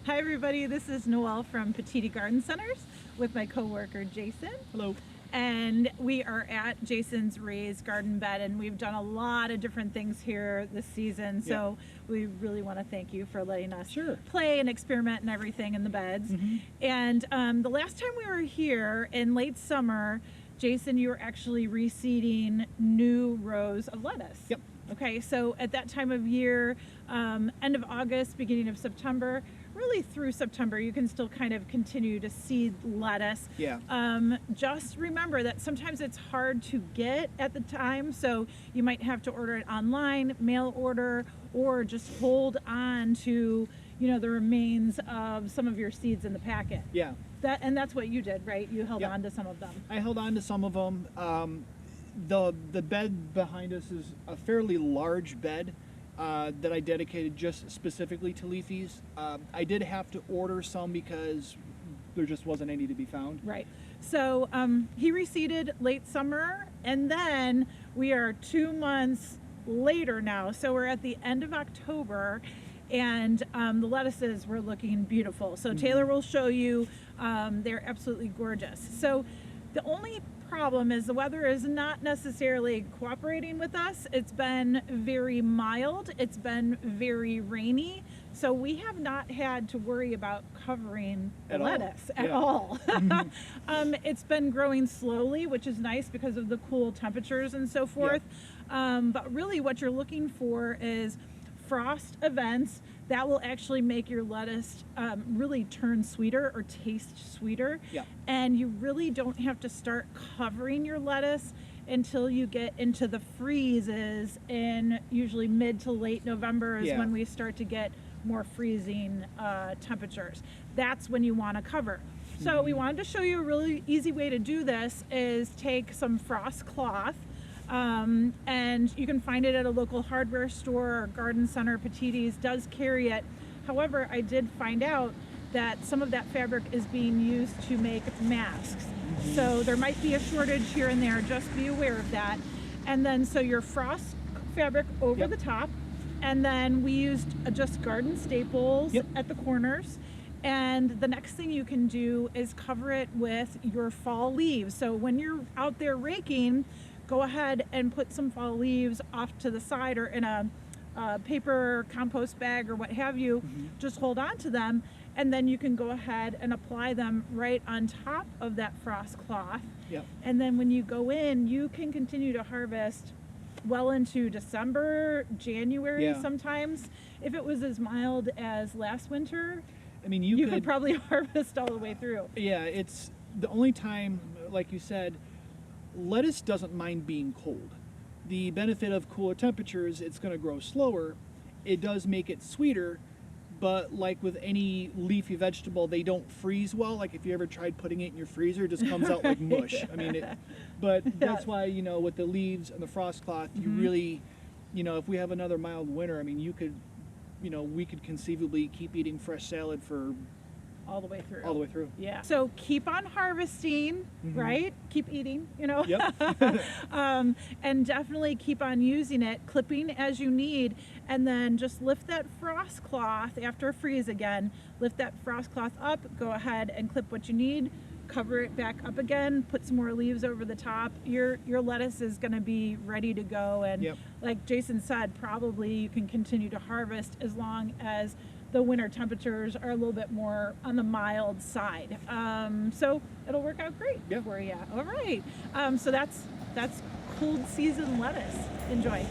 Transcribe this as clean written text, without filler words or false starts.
Hi everybody, this is Noelle from Petitti Garden Centers with my coworker Jason. Hello. And we are at Jason's raised garden bed, and we've done a lot of different things here this season. So we really want to thank you for letting us play and experiment and everything in the beds. And the last time we were here in late summer, Jason, you were actually reseeding new rows of lettuce. Yep. Okay, so at that time of year, end of August, beginning of September, really through September, you can still kind of continue to seed lettuce. Yeah. Just remember that sometimes it's hard to get at the time, so you might have to order it online, mail order, or just hold on to, the remains of some of your seeds in the packet. Yeah. And that's what you did, right? You held on to some of them. I held on to some of them. The bed behind us is a fairly large bed that I dedicated just specifically to leafies. I did have to order some because there just wasn't any to be found. Right. So he reseeded late summer, and then we are 2 months later now. So we're at the end of October, and the lettuces were looking beautiful. So Taylor will show you. They're absolutely gorgeous. So the only problem is the weather is not necessarily cooperating with us. It's been very mild. It's been very rainy. So we have not had to worry about covering the lettuce at all. It's been growing slowly, which is nice because of the cool temperatures and so forth. But really what you're looking for is frost events that will actually make your lettuce really turn sweeter or taste sweeter. And you really don't have to start covering your lettuce until you get into the freezes in usually mid to late November is when we start to get more freezing temperatures. That's when you want to cover. So we wanted to show you a really easy way to do this is take some frost cloth. And you can find it at a local hardware store or garden center. Petitti's does carry it. However, I did find out that some of that fabric is being used to make masks. So there might be a shortage here and there. Just be aware of that. And then so your frost fabric over the top. And then we used just garden staples at the corners. And the next thing you can do is cover it with your fall leaves. So when you're out there raking, go ahead and put some fall leaves off to the side or in a paper compost bag or what have you. Just hold on to them, and then you can go ahead and apply them right on top of that frost cloth. And then when you go in, you can continue to harvest well into December, January sometimes. If it was as mild as last winter, I mean, you could probably harvest all the way through. Yeah, it's the only time, like you said, lettuce doesn't mind being cold. The benefit of cooler temperatures, it's going to grow slower. It does make it sweeter, but like with any leafy vegetable, they don't freeze well. Like if you ever tried putting it in your freezer, it just comes out like mush. I mean, but that's why, with the leaves and the frost cloth, you really, if we have another mild winter, I mean, you could, we could conceivably keep eating fresh salad for all the way through. All the way through. Yeah. So keep on harvesting, right? Keep eating, and definitely keep on using it, clipping as you need, and then just lift that frost cloth after a freeze again. Lift that frost cloth up, go ahead and clip what you need, cover it back up again, put some more leaves over the top. Your lettuce is going to be ready to go, and like Jason said, probably you can continue to harvest as long as the winter temperatures are a little bit more on the mild side. So it'll work out great for you. All right. So that's cold season lettuce. Enjoy.